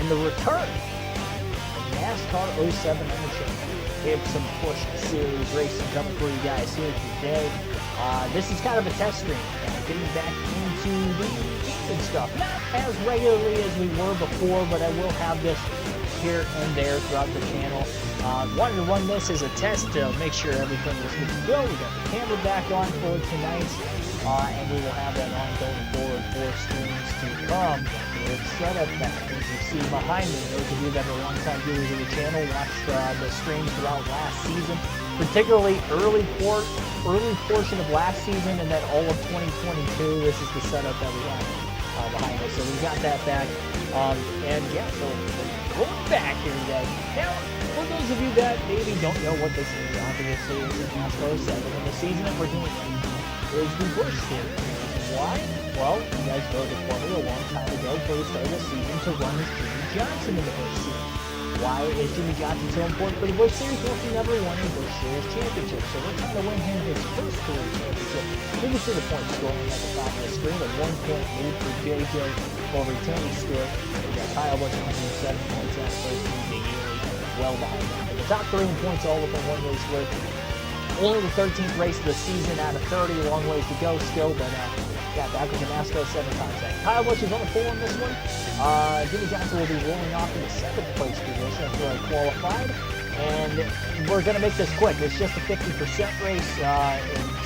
and the return of NASCAR '07 on the channel. We have some Busch Series racing coming for you guys here today. This is kind of a test stream, getting back into the gaming stuff. Not as regularly as we were before, but I will have this here and there throughout the channel. Wanted to run this as a test to make sure everything was good to go. We got the camera back on for tonight, and we will have that on going forward for streams to come. It's set up that, as you see behind me, those of you that are longtime viewers of the channel watched the streams throughout last season, particularly early portion of last season and then all of 2022. This is the setup that we have behind us. So we got that back. And yeah, so we're going back here today. Now, for those of you that maybe don't know what this is, obviously it's in NASCAR 7, and the season that we're doing is the Busch Series. Why? Well, you guys voted for me a long time ago for the start of the season to run as Jimmy Johnson in the Busch Series. Why is Jimmy Johnson so important for the Busch Series? Well, he never won a Busch Series championship, so we're trying to win him his first career championship. You can see the points scoring at the top of the screen, a 1-point lead for JJ over Tony Stewart. We got Kyle Busch 107 points at first, being well behind him. But the top 3 in points all within one race worth. Only the 13th race of the season out of 30, a long ways to go still, but yeah, back with the NASCAR 7 contact. Kyle Busch is on the pole in this one. Jimmy Johnson will be rolling off in the 7th place position after I qualified. And we're going to make this quick. It's just a 50% race, and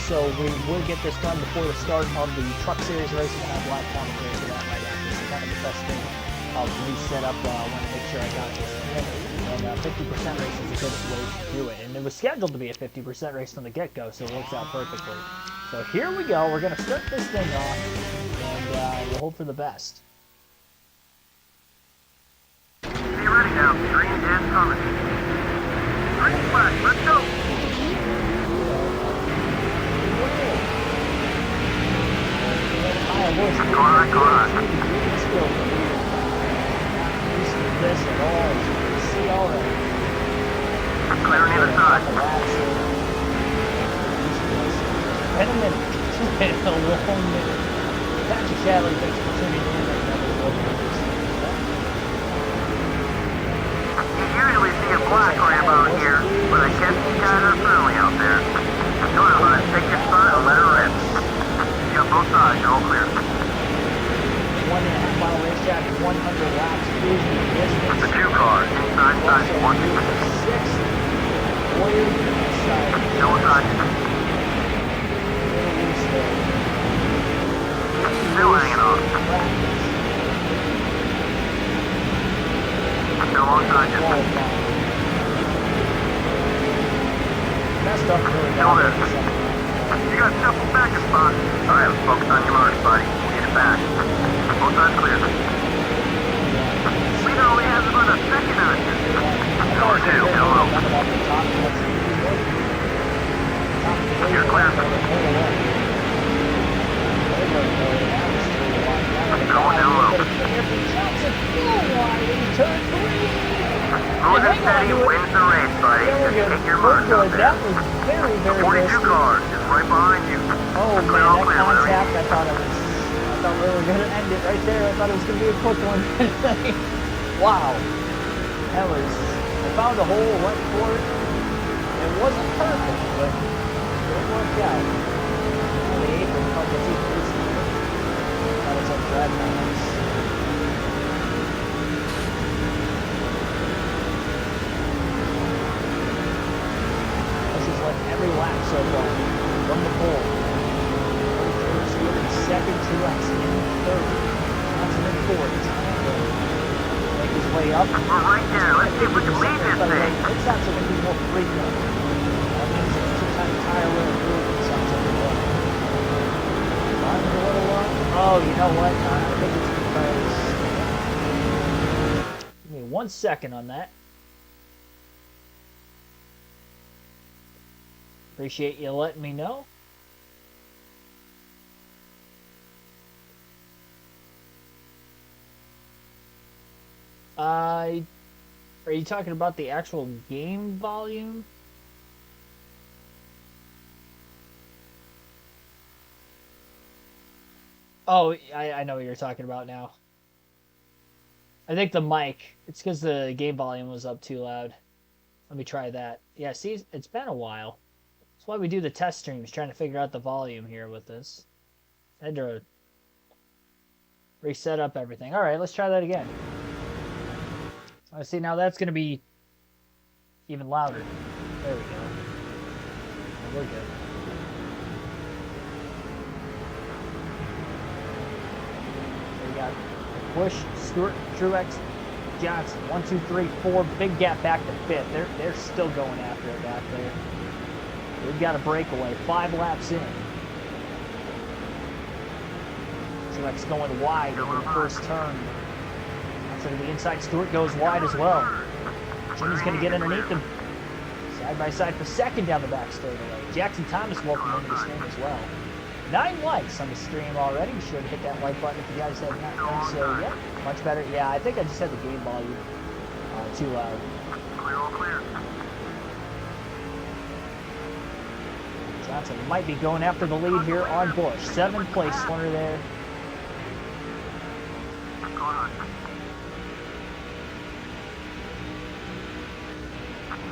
so we will get this done before the start of the Truck Series race. We'll have live commentary for that right after. This is kind of the best thing for me set up. I want to make sure I got this in. And 50% race is the quickest way to do it. And it was scheduled to be a 50% race from the get-go, so it works out perfectly. So here we go. We're going to start this thing off, and we'll hope for the best. Be ready now. Green is coming. Green flag. Let's go. This at all, as you can see already. Clearing the other side. In a minute. In a long minute. Patrick Shadley, thanks for tuning in. You usually see a black ram out here, but I guess you guys are friendly out there. Go ahead, bud. Take your spot and let her rip. You got both sides. You're all clear. 1.5 mile racetrack, 100 laps, cruising distance. The 2 cars, inside, side, 1. 6th, Warrior side. No side. Still hanging on. Still on side, just messed up really still there. You got shuffled back a spot. Alright, let's focus on your marks, buddy. We'll get it back. Both sides clear. We know we have about a second on you. Door 2, hello. You're clear. Going down low. Smooth and steady wins the race, buddy. Just take your marks out there. That was very, very 42 cars is right behind you. Oh man, that contact, I thought we were going to end it right there. I thought it was going to be a quick one. Wow. That was, I found a hole, went for it. It wasn't perfect, but it worked out. On the apron, helped us eat this. That was like driving on ice. This is like every lap so far from the pole. Second, Truex in third. Johnson in fourth. Trying to make his way up. We're right there. Let's see if we can lead this thing. It sounds like it'd be more frequent. That means it's a two-time tire wear improvement. It sounds like it was. Mine's a little low. Oh, you know what? I think it's because... Give me 1 second on that. Appreciate you letting me know. Are you talking about the actual game volume? Oh, I know what you're talking about now. I think the mic, it's because the game volume was up too loud. Let me try that. Yeah, see, it's been a while. That's why we do the test streams, trying to figure out the volume here with this. I had to reset up everything. All right, let's try that again. I see, now that's going to be even louder. There we go. We're good. There we got Busch, Stewart, Truex, Johnson. 1, 2, 3, 4. Big gap back to fifth. They're still going after it back there. We've got a breakaway. 5 laps in. Truex going wide into the first turn. After the inside, Stewart goes wide as well. Jimmy's going to get underneath him. Side by side for second down the back straightaway. Jackson Thomas welcome into the stream as well. 9 likes on the stream already. Be sure to hit that like button if you guys have not done so yet. Much better. Yeah, I think I just had the game volume too loud. Clear, all clear. Johnson might be going after the lead here on Busch. 7th place winner there.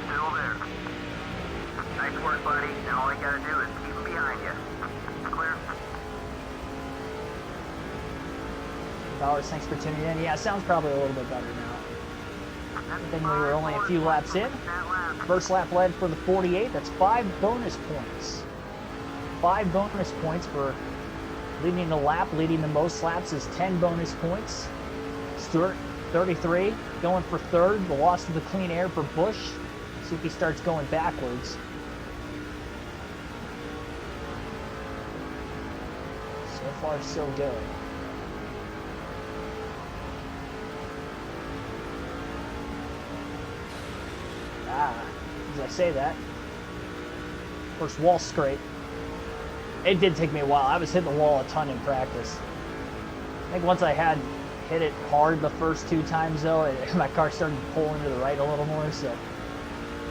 Still there. Nice work, buddy. Now all you gotta do is keep them behind you. Clear. Bowers, thanks for tuning in. Yeah, sounds probably a little bit better now. I think we were only a few laps in. First lap led for the 48. That's 5 bonus points. 5 bonus points for leading the lap. Leading the most laps is 10 bonus points. Stewart, 33, going for third. The loss of the clean air for Busch. See if he starts going backwards. So far, so good. As I say that. First wall scrape. It did take me a while. I was hitting the wall a ton in practice. I think once I had hit it hard the first 2 times though, my car started to pull into the right a little more, so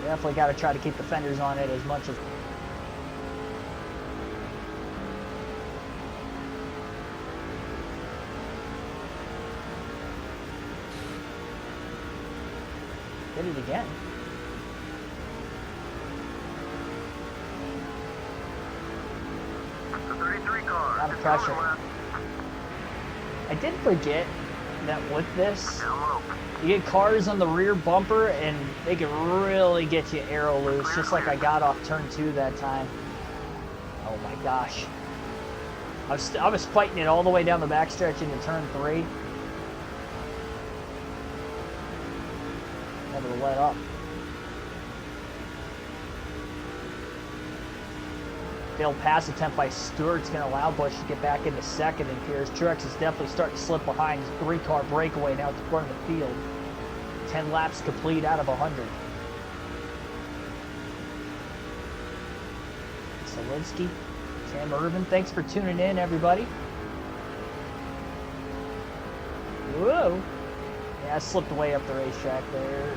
definitely got to try to keep the fenders on it as much as did it again. The 33 car. A lot of pressure. I did forget that with this, you get cars on the rear bumper and they can really get you aero loose, just like I got off turn 2 that time. Oh my gosh. I was fighting it all the way down the backstretch into turn 3. Never let up. Failed pass attempt by Stewart's going to allow Busch to get back into second, and Pierce Truex is definitely starting to slip behind. His 3-car breakaway now at the front of the field. 10 laps complete out of 100. Selinsky, Sam Irvin, thanks for tuning in, everybody. Whoa. Yeah, I slipped away up the racetrack there.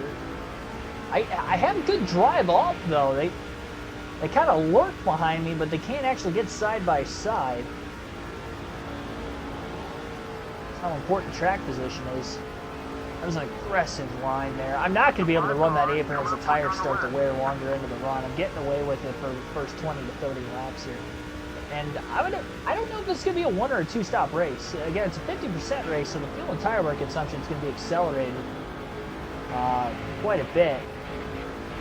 I have a good drive off, though. They kind of lurk behind me, but they can't actually get side by side. That's how important track position is. That was an aggressive line there. I'm not going to be able to run that apron as the tires start to wear longer into the run. I'm getting away with it for the first 20 to 30 laps here. And I don't know if this is going to be a 1 or a 2 stop race. Again, it's a 50% race, so the fuel and tire wear consumption is going to be accelerated quite a bit.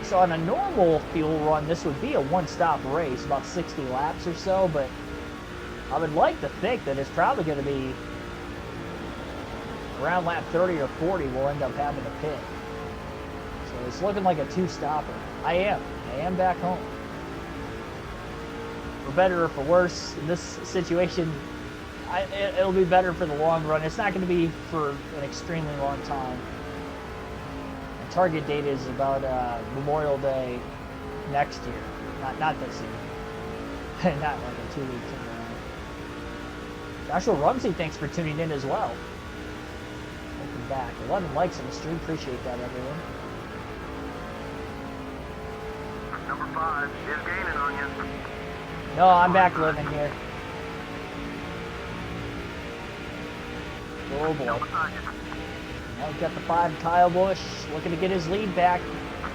So on a normal fuel run, this would be a 1-stop race, about 60 laps or so, but I would like to think that it's probably going to be around lap 30 or 40 we'll end up having to pit. So it's looking like a 2-stopper. I am back home. For better or for worse, in this situation, it'll be better for the long run. It's not going to be for an extremely long time. Target date is about Memorial Day next year, not this year, not like a 2-week turnaround. Joshua Rumsey, thanks for tuning in as well. Welcome back. 11 likes on the stream, appreciate that, everyone. Number 5 is gaining on you. No, I'm back living here. Oh boy. Now we've got the 5, Kyle Busch, looking to get his lead back.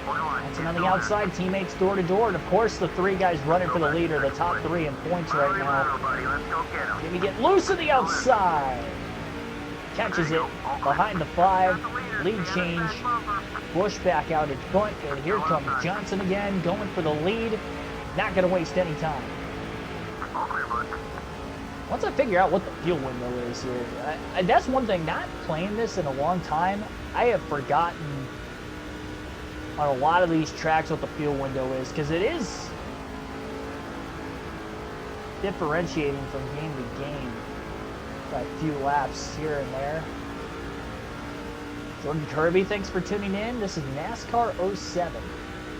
Dancing on the outside, teammates door to door. And of course, the 3 guys running for the leader, the top 3 in points right now. Jimmy get loose to the outside. Catches it behind the 5. Lead change. Busch back out in front. And here comes Johnson again, going for the lead. Not going to waste any time. Once I figure out what the fuel window is here, that's one thing, not playing this in a long time, I have forgotten on a lot of these tracks what the fuel window is, because it is differentiating from game to game by a few laps here and there. Jordan Kirby, thanks for tuning in. This is NASCAR 07,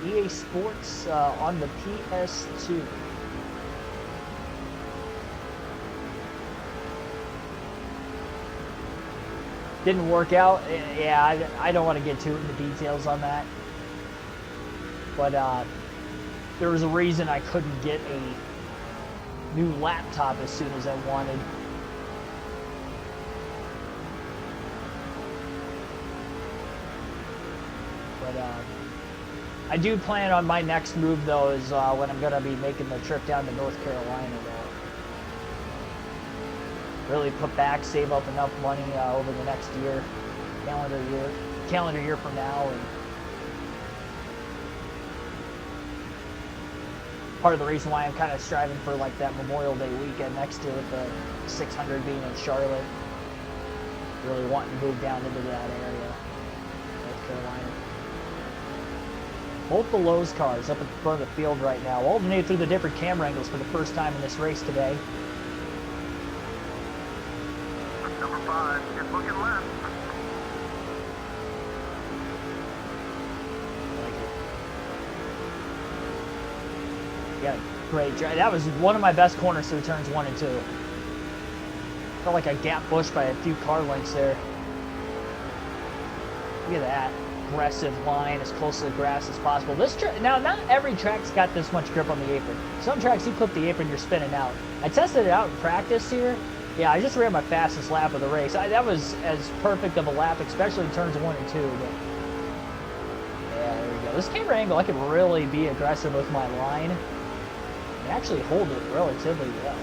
EA Sports on the PS2. Didn't work out. Yeah, I don't want to get too into details on that. But there was a reason I couldn't get a new laptop as soon as I wanted. But I do plan on my next move, though, is when I'm going to be making the trip down to North Carolina. Really put back, save up enough money over the next year, calendar year from now, and part of the reason why I'm kind of striving for like that Memorial Day weekend next year with the 600 being in Charlotte. Really wanting to move down into that area, North Carolina. Both the Lowe's cars up at the front of the field right now, alternated through the different camera angles for the first time in this race today. Number 5, just looking left. Yeah, great drive. That was one of my best corners through turns 1 and 2. Felt like I gapped Busch by a few car lengths there. Look at that. Aggressive line as close to the grass as possible. Now, not every track's got this much grip on the apron. Some tracks, you clip the apron, you're spinning out. I tested it out in practice here. Yeah, I just ran my fastest lap of the race. That was as perfect of a lap, especially in turns 1 and 2. But yeah, there we go. This camera angle, I can really be aggressive with my line and actually hold it relatively well.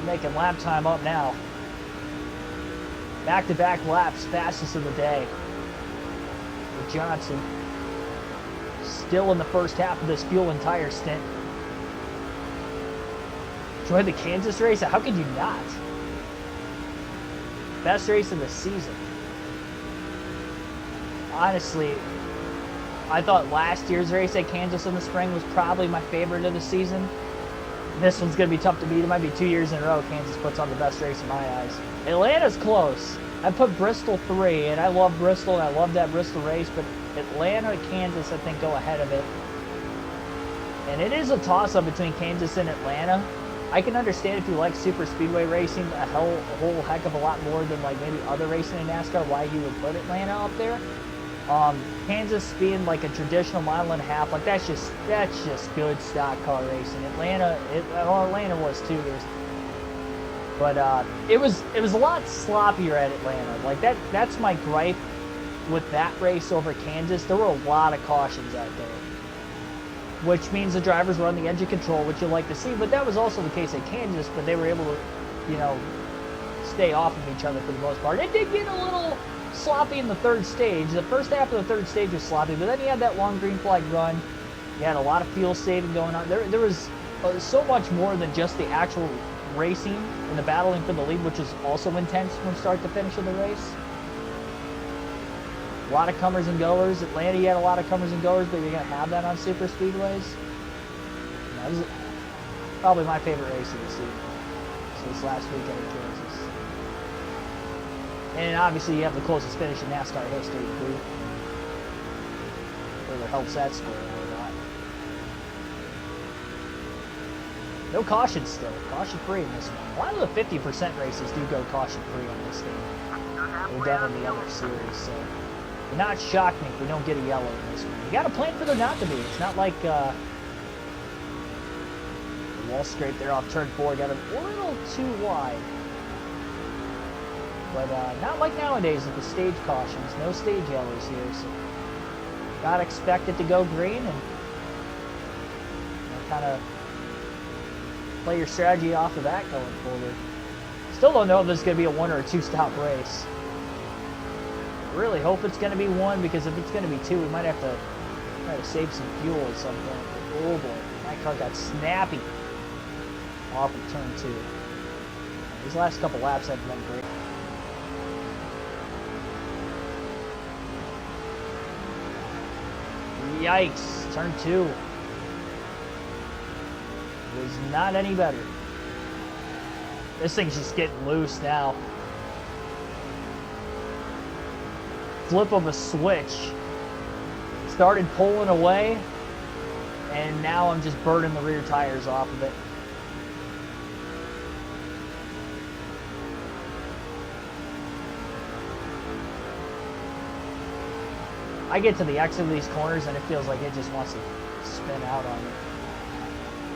Making lap time up now. Back-to-back laps, fastest of the day. For Johnson. Still in the first half of this fuel and tire stint. Enjoyed the Kansas race? How could you not? Best race of the season. Honestly, I thought last year's race at Kansas in the spring was probably my favorite of the season. This one's going to be tough to beat. It might be 2 years in a row Kansas puts on the best race in my eyes. Atlanta's close. I put Bristol 3, and I love Bristol, and I love that Bristol race, but Atlanta and Kansas, I think, go ahead of it. And it is a toss-up between Kansas and Atlanta. I can understand if you like super speedway racing a whole heck of a lot more than like maybe other racing in NASCAR, why you would put Atlanta up there. Kansas being like a traditional mile and a half, like that's just good stock car racing. Atlanta was too. But it was a lot sloppier at Atlanta. Like that's my gripe with that race over Kansas. There were a lot of cautions out there, which means the drivers were on the edge of control, which you like to see. But that was also the case at Kansas. But they were able to, stay off of each other for the most part. It did get a little sloppy in the third stage. The first half of the third stage was sloppy, but then you had that long green flag run. You had a lot of fuel saving going on. There was so much more than just the actual racing and the battling for the lead, which is also intense from start to finish of the race. A lot of comers and goers. Atlanta, you had a lot of comers and goers, but you're going to have that on super speedways. That was probably my favorite race of the season. So this last weekend in Kansas. And obviously you have the closest finish in NASCAR history, too. Further helps that score a lot. No caution still. Caution free in this one. A lot of the 50% races do go caution free on this thing. we're done in the other series. So would not shock me if we don't get a yellow in this one. You got to plan for there not to be. It's not like the wall scrape there off turn 4 got a little too wide. But not like nowadays with the stage cautions. No stage yellows here. So gotta expect it to go green and kind of play your strategy off of that going forward. Still don't know if this is going to be a 1 or a 2 stop race. Really hope it's going to be 1, because if it's going to be 2, we might have to try to save some fuel at some point. Oh boy, my car got snappy off of turn 2. These last couple laps haven't been great. Yikes, turn 2 was not any better. This thing's just getting loose now. Flip of a switch. Started pulling away, and now I'm just burning the rear tires off of it. I get to the exit of these corners and it feels like it just wants to spin out on me.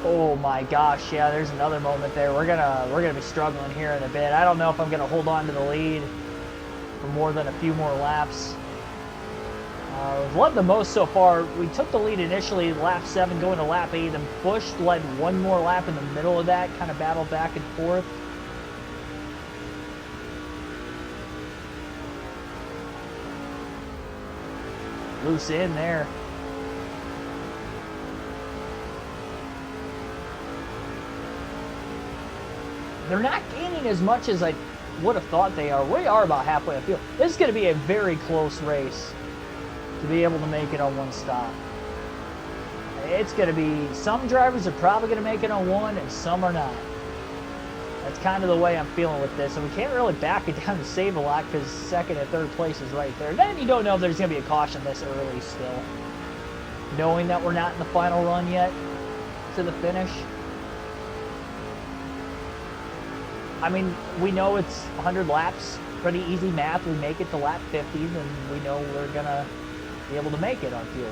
Oh my gosh, yeah, there's another moment there. We're gonna be struggling here in a bit. I don't know if I'm gonna hold on to the lead for more than a few more laps. We've led the most so far. We took the lead initially lap 7 going to lap 8, and Busch led one more lap in the middle of that, kind of battled back and forth. Loose in there. They're not gaining as much as I would have thought they are. We are about halfway upfield. This is going to be a very close race to be able to make it on one stop. It's going to be, some drivers are probably going to make it on one and some are not. That's kind of the way I'm feeling with this. And we can't really back it down to save a lot because second and third place is right there. Then you don't know if there's going to be a caution this early still. Knowing that we're not in the final run yet to the finish. I mean, we know it's 100 laps. Pretty easy math. We make it to lap 50, then we know we're going to be able to make it on fuel.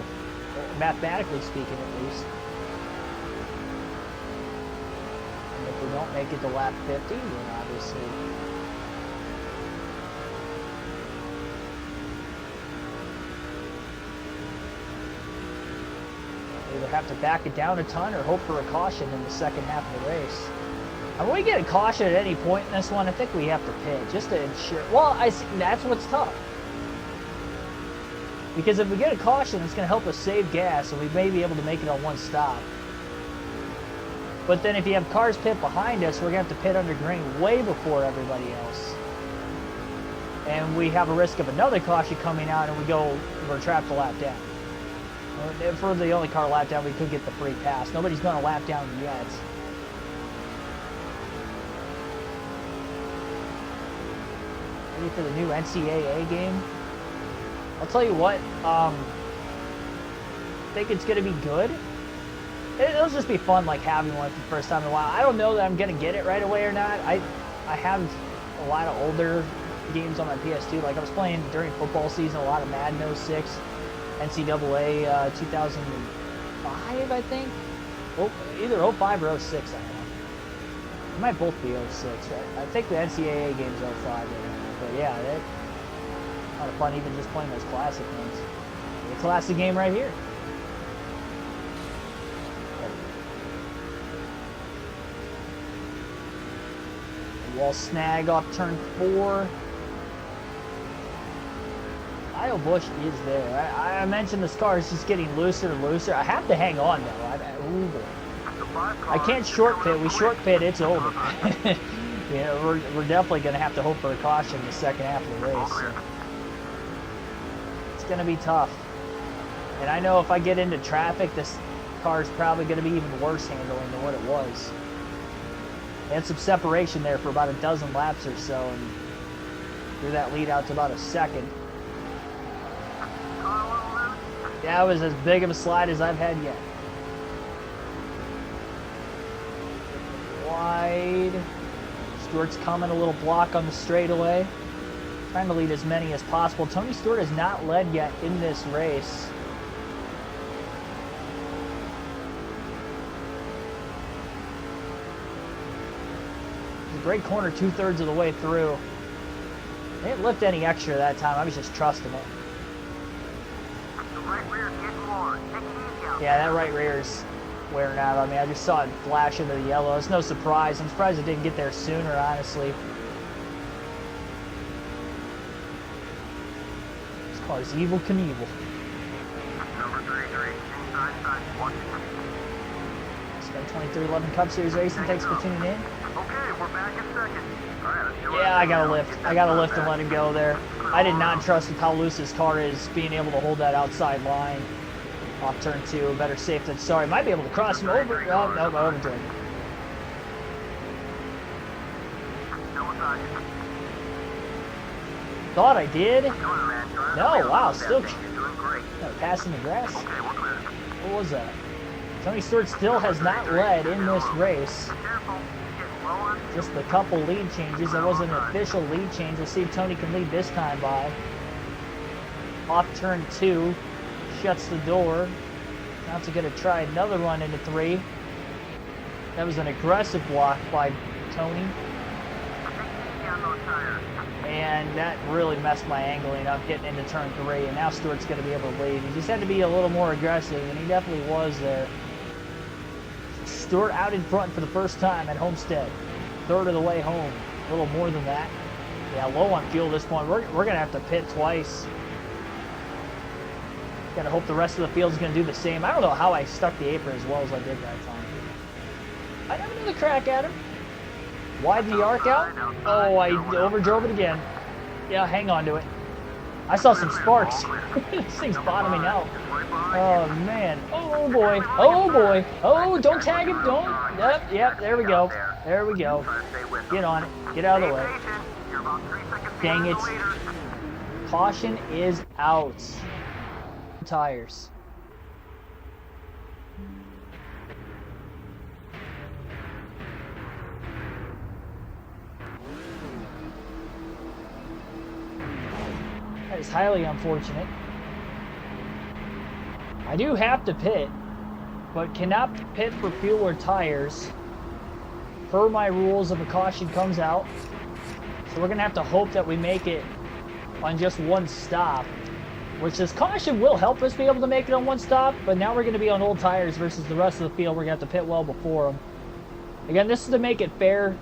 Mathematically speaking, at least. And if we don't make it to lap 50, then obviously either have to back it down a ton or hope for a caution in the second half of the race. And when we get a caution at any point in this one, I think we have to pit just to ensure. Well, that's what's tough. Because if we get a caution, it's going to help us save gas, and we may be able to make it on one stop. But then if you have cars pit behind us, we're going to have to pit under green way before everybody else. And we have a risk of another caution coming out, and we're trapped a lap down. If we're the only car lap down, we could get the free pass. Nobody's going to lap down yet. Ready for the new NCAA game? I'll tell you what, I think it's going to be good. It'll just be fun, like, having one for the first time in a while. I don't know that I'm going to get it right away or not. I have a lot of older games on my PS2. Like, I was playing during football season a lot of Madden 06, NCAA 2005, I think. Oh, either 05 or 06, I don't know. It might both be 06, right? I think the NCAA game's 05 right now. But yeah, it's a lot of fun even just playing those classic ones. A classic game right here. Wall snag off turn 4. Busch is there. I mentioned this car is just getting looser and looser. I have to hang on though. I can't short pit. We short pit, it's over. You know, we're definitely going to have to hope for a caution in the second half of the race. So. It's going to be tough. And I know if I get into traffic, this car is probably going to be even worse handling than what it was. They had some separation there for about a dozen laps or so, and threw that lead out to about a second. Yeah, it was as big of a slide as I've had yet. Wide. Stewart's coming, a little block on the straightaway. Trying to lead as many as possible. Tony Stewart has not led yet in this race. It's a great corner 2/3 of the way through. They didn't lift any extra that time. I was just trusting it. The right rear's getting worn. Take it easy out Yeah, there. that right rear's wearing out on me. I just saw it flash into the yellow. It's no surprise. I'm surprised it didn't get there sooner, honestly. This car's Evel Knievel. Number 33, inside side, watching. Spent 2311 Cup Series Racing. Thanks for tuning in. Okay, we're back in second. All right, let's do it. Yeah, I gotta lift. I gotta lift and let him go there. I did not trust with how loose his car is, being able to hold that outside line. Off turn 2, better safe than sorry. Might be able to cross him over. Oh, no, I overdrove him. Thought I did. No, wow, still passing the grass. What was that? Tony Stewart still has not led in this race. Just a couple lead changes. There wasn't an official lead change. We'll see if Tony can lead this time by. Off turn 2. Shuts the door. Now to going to try another run into 3. That was an aggressive block by Tony. And that really messed my angling up getting into turn 3. And now Stewart's going to be able to lead. He just had to be a little more aggressive, and he definitely was there. Stewart out in front for the first time at Homestead. 1/3 of the way home. A little more than that. Yeah, low on fuel at this point. We're going to have to pit twice. Gotta hope the rest of the field's gonna do the same. I don't know how I stuck the apron as well as I did that time. I never knew the crack at him. Wide the arc out. Oh, I overdrove it again. Yeah, hang on to it. I saw some sparks. This thing's bottoming out. Oh man. Oh boy. Oh boy. Oh, don't tag him. Don't. Yep. There we go. There we go. Get on it. Get out of the way. Dang it. Caution is out. Tires. That is highly unfortunate. I do have to pit, but cannot pit for fuel or tires per my rules if a caution comes out. So we're gonna have to hope that we make it on just one stop. Which this caution will help us be able to make it on one stop, but now we're going to be on old tires versus the rest of the field. We're going to have to pit well before them. Again, this is to make it fair.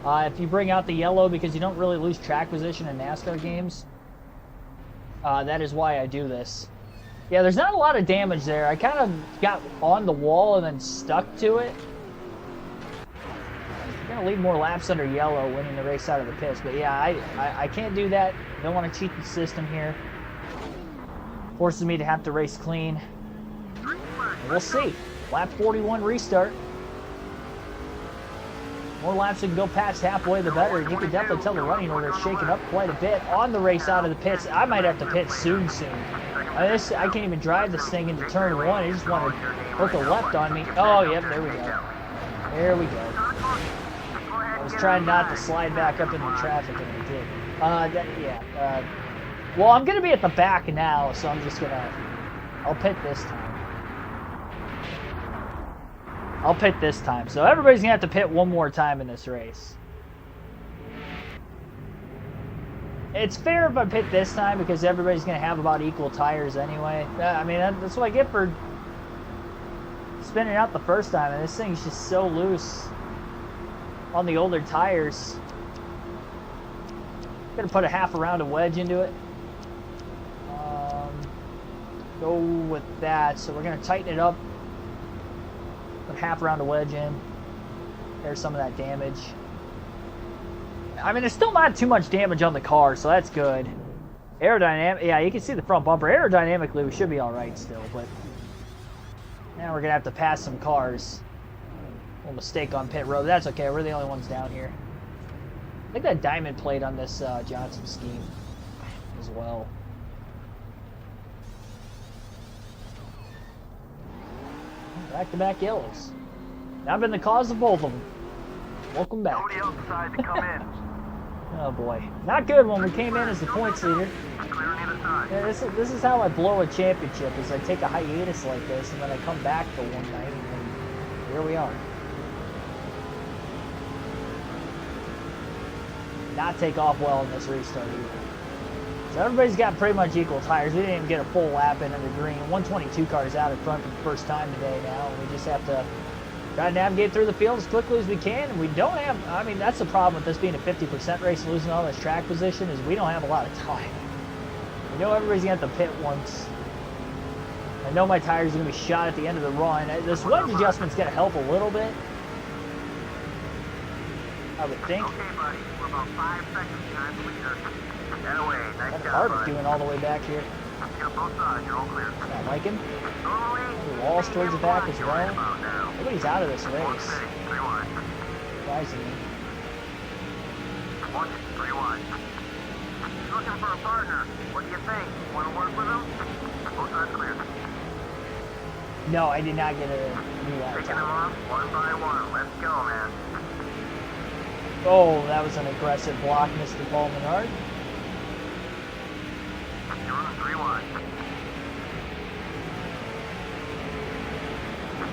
If you bring out the yellow, because you don't really lose track position in NASCAR games, that is why I do this. Yeah, there's not a lot of damage there. I kind of got on the wall and then stuck to it. I'm going to leave more laps under yellow, winning the race out of the pits. But yeah, I can't do that. Don't want to cheat the system here. Forces me to have to race clean. We'll see. Lap 41 restart. More laps you can go past halfway, the better. And you can definitely tell the running order is shaking up quite a bit on the race out of the pits. I might have to pit soon. I can't even drive this thing into turn 1. I just want to hook a left on me. Oh, yep, there we go. There we go. I was trying not to slide back up into traffic, and I did. Well, I'm going to be at the back now, so I'm just going to... I'll pit this time. So everybody's going to have to pit one more time in this race. It's fair if I pit this time because everybody's going to have about equal tires anyway. I mean, that's what I get for spinning out the first time, and this thing's just so loose on the older tires. Going to put a half a round of wedge into it. Go with that. So we're going to tighten it up. Put half a round of wedge in. There's some of that damage. I mean, there's still not too much damage on the car, so that's good. Aerodynamic, yeah, you can see the front bumper. Aerodynamically, we should be all right still, but now we're going to have to pass some cars. A little mistake on pit road. That's okay. We're the only ones down here. I think that diamond plate on this Johnson scheme as well. Back-to-back yellows. Now I've been the cause of both of them. Welcome back. Nobody else decided to come in. Oh boy, not good when we came in as the points leader. Yeah, this is how I blow a championship, is I take a hiatus like this, and then I come back for one night, and then here we are. Not take off well in this restart either. So everybody's got pretty much equal tires. We didn't even get a full lap in under green. 122 cars out in front for the first time today now, and we just have to try to navigate through the field as quickly as we can. And we don't have, I mean, that's the problem with this being a 50% race and losing all this track position, is we don't have a lot of time. I know everybody's going to have to pit once. I know my tires are going to be shot at the end of the run. This wedge adjustment's going to help a little bit, I would think. Okay, buddy. We're about 5 seconds behind the leader. That away. Nice That job, hard bud. doing all the way back here. You got both sides. You're all clear. I like him. Slowly. The walls towards the back as You're right well. about now. Nobody's out of this One race. steady. 3 wide. Surprisingly. 1, 3 wide. He's looking for a partner. What do you think? Want to work with him? Both sides clear. No, I did not get a new lap Picking them time. off one by one. Let's go, man. Oh, that was an aggressive block, Mr. Paul Menard. You're on 3 wide.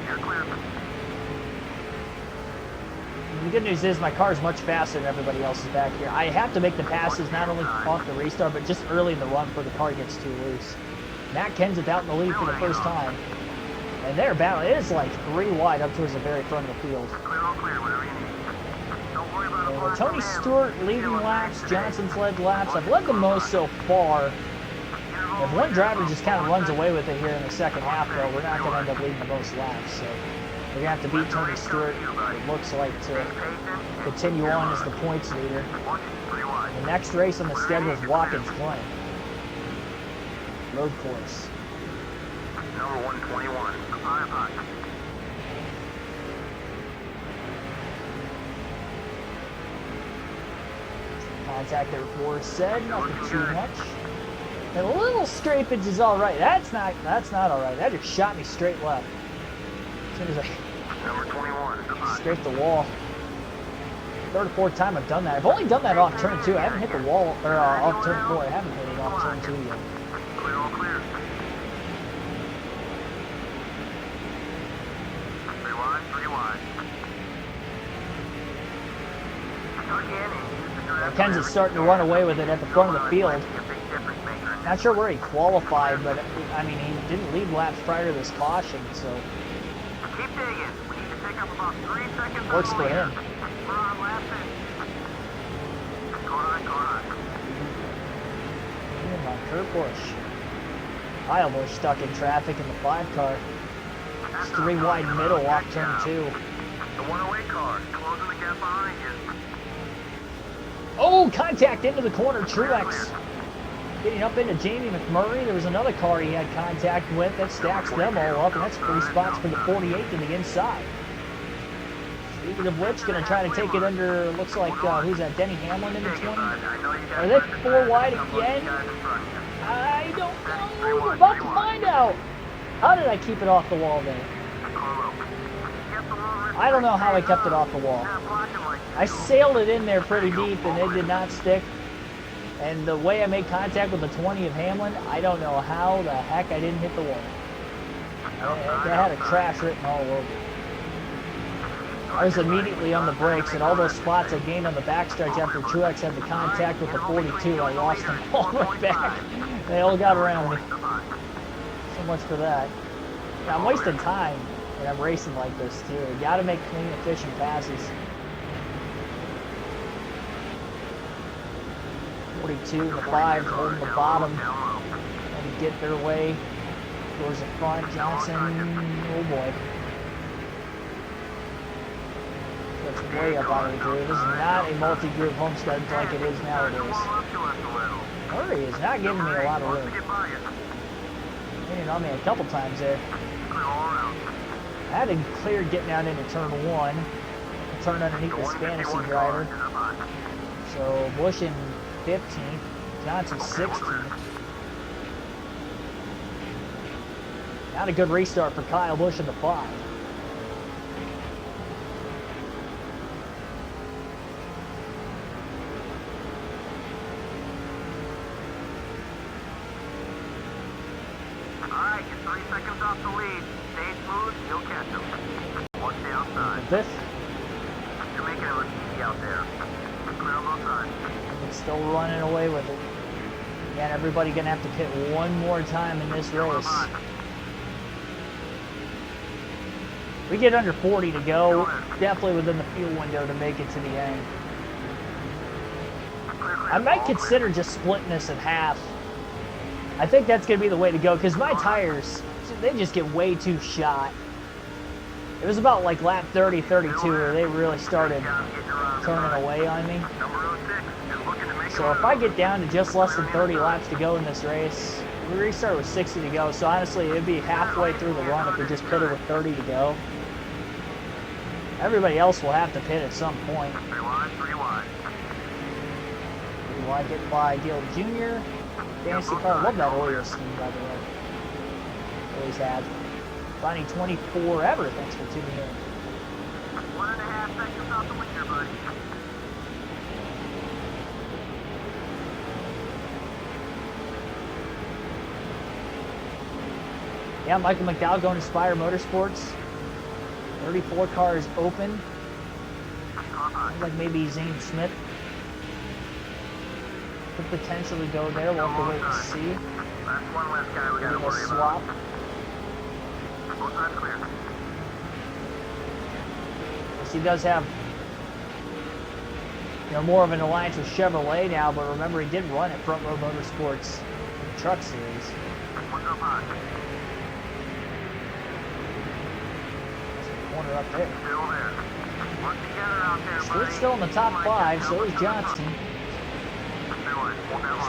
You're clear. The good news is my car is much faster than everybody else's back here. I have to make the passes not only off the restart, but just early in the run before the car gets too loose. Matt Kenseth out in the lead for the first time. And they're battling. It is like 3 wide up towards the very front of the field. Clear, all clear. Whatever you need. Don't worry about a block Tony from him. Stewart leading laps, Johnson's led laps. I've led the most so far. If one driver just kind of runs away with it here in the second half, though, we're not going to end up leading the most laps. So we're going to have to beat Tony Stewart, it looks like, to continue on as the points leader. The next race on the schedule is Watkins Glen. Road course. Number 121. High. Contact there for said, nothing too much. And a little scrapage is all right. That's not all right. That just shot me straight left. As soon as I Number 21. scraped the wall. Third or fourth time I've done that. I've only done that off turn 2. I haven't hit the wall, or off turn 4. I haven't hit it off turn 2 yet. Clear, all clear. 3 wide, 3 wide. Kenseth's starting to run away with it at the front of the field. Not sure where he qualified, but I mean, he didn't lead laps prior to this caution, so Keep digging. We need to pick up about 3 seconds. works for him. We're on lap 6. Go on. And on Kurt Busch. Kyle Busch stuck in traffic in the 5 car. It's 3 wide middle off turn 2. The 108 car closing the gap behind you. Oh, contact into the corner. Truex getting up into Jamie McMurray. There was another car he had contact with that stacks them all up, and that's 3 spots for the 48 to the inside. Speaking of which, going to try to take it under, looks like, who's that, Denny Hamlin in the 20? Are they 4 wide again? I don't know. We're about to find out. How did I keep it off the wall there? I don't know how I kept it off the wall. I sailed it in there pretty deep, and it did not stick. And the way I made contact with the 20 of Hamlin, I don't know how the heck I didn't hit the wall. That had a crash written all over it. I was immediately on the brakes, and all those spots I gained on the backstretch after Truex had the contact with the 42, I lost them all the way back. They all got around me. So much for that. Now, I'm wasting time when I'm racing like this, too. You gotta make clean, efficient passes. 42 and the 5 holding the bottom and get their way towards the front. Johnson, oh boy. That's way up out of the groove. This is not a multi-groove Homestead like it is nowadays. Murray is not giving me a lot of room. Hitting on me a couple times there. I had him cleared getting out into turn 1. Turn underneath this fantasy driver. So Busch in 15th, Johnson 16th. Not a good restart for Kyle Busch in the 5. Alright, you're 3 seconds off the lead. Stay smooth, you'll catch him. Or stay outside. This. You're making it look easy out there. Clear on both sides. It's still running away with it. Again, everybody gonna have to pit one more time in this race. We get under 40 to go. Definitely within the fuel window to make it to the end. I might consider just splitting this in half. I think that's going to be the way to go, because my tires, they just get way too shot. It was about like lap 30, 32 where they really started turning away on me. So if I get down to just less than 30 laps to go in this race, we restart with 60 to go. So honestly, it'd be halfway through the run if we just pitted with 30 to go. Everybody else will have to pit at some point. We want to get by Gil Jr. Fantasy car. Love that Oreo scheme, by the way. Always have. Bonnie 24 ever. Thanks for tuning in. 1.5 seconds off the leader, buddy. Yeah, Michael McDowell going to Spire Motorsports. 34 cars open. Looks like maybe Zane Smith could potentially go there. We'll have to wait and see. That's one less guy we gotta worry swap. about. Both sides clear. Yes, he does have, you know, more of an alliance with Chevrolet now, but remember he did run at Front Row Motorsports in the Truck Series. One's up high. Corner up there. Still there. Work together out there, buddy. Stewart's still in the top 5, so is Johnston.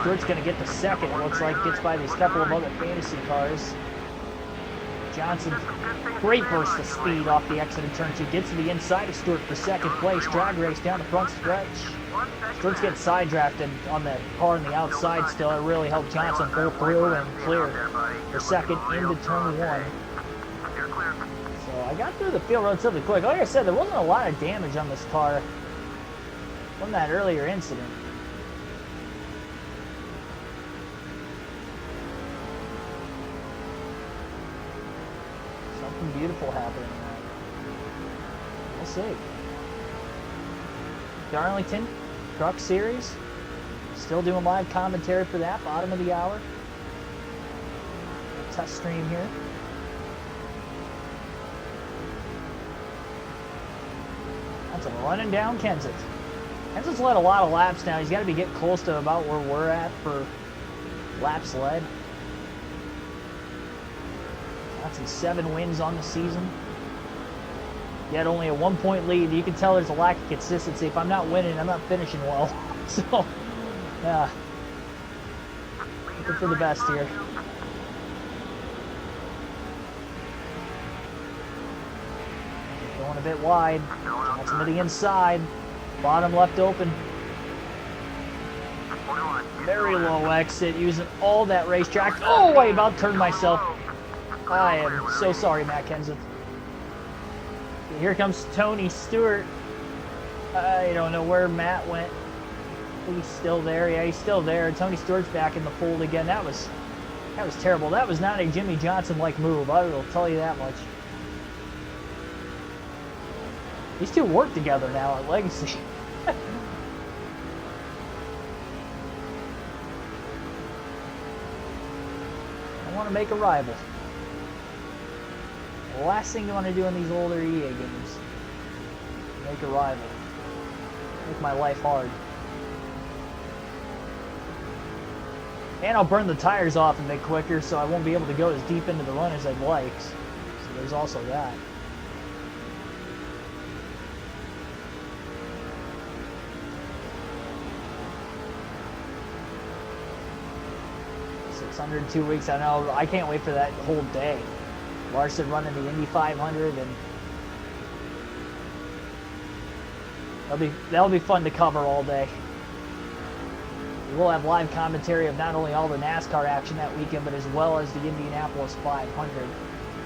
Stewart's going to get the second. Looks like gets by these couple of other fantasy cars. Johnson, great burst of speed off the exit of turn 2. Gets to the inside of Stewart for second place. Drag race down the front stretch. Stewart's getting side drafted on the car on the outside still. It really helped Johnson pull through and clear for second into turn 1. So I got through the field relatively quick. Like I said, there wasn't a lot of damage on this car from that earlier incident. Something beautiful happening there. We'll see. Darlington Truck Series. Still doing live commentary for that, bottom of the hour. Test stream here. That's a running down Kenseth. Kenseth's led a lot of laps now. He's got to be getting close to about where we're at for laps led. That's 7 wins on the season. Yet only a 1-point lead. You can tell there's a lack of consistency. If I'm not winning, I'm not finishing well. So, yeah. Looking for the best here. Going a bit wide. Johnson to the inside. Bottom left open. Very low exit. Using all that racetrack. Oh, I about turned myself. I am so sorry, Matt Kenseth. Here comes Tony Stewart. I don't know where Matt went. He's still there. Yeah, he's still there. Tony Stewart's back in the fold again. That was terrible. That was not a Jimmy Johnson-like move. I will tell you that much. These two work together now at Legacy. I want to make a rival. The last thing you want to do in these older EA games. Make a rival. Make my life hard. And I'll burn the tires off a bit quicker, so I won't be able to go as deep into the run as I'd like. So there's also that. Under 2 weeks. I know. I can't wait for that whole day. Larson running the Indy 500, and that'll be fun to cover all day. We'll have live commentary of not only all the NASCAR action that weekend, but as well as the Indianapolis 500.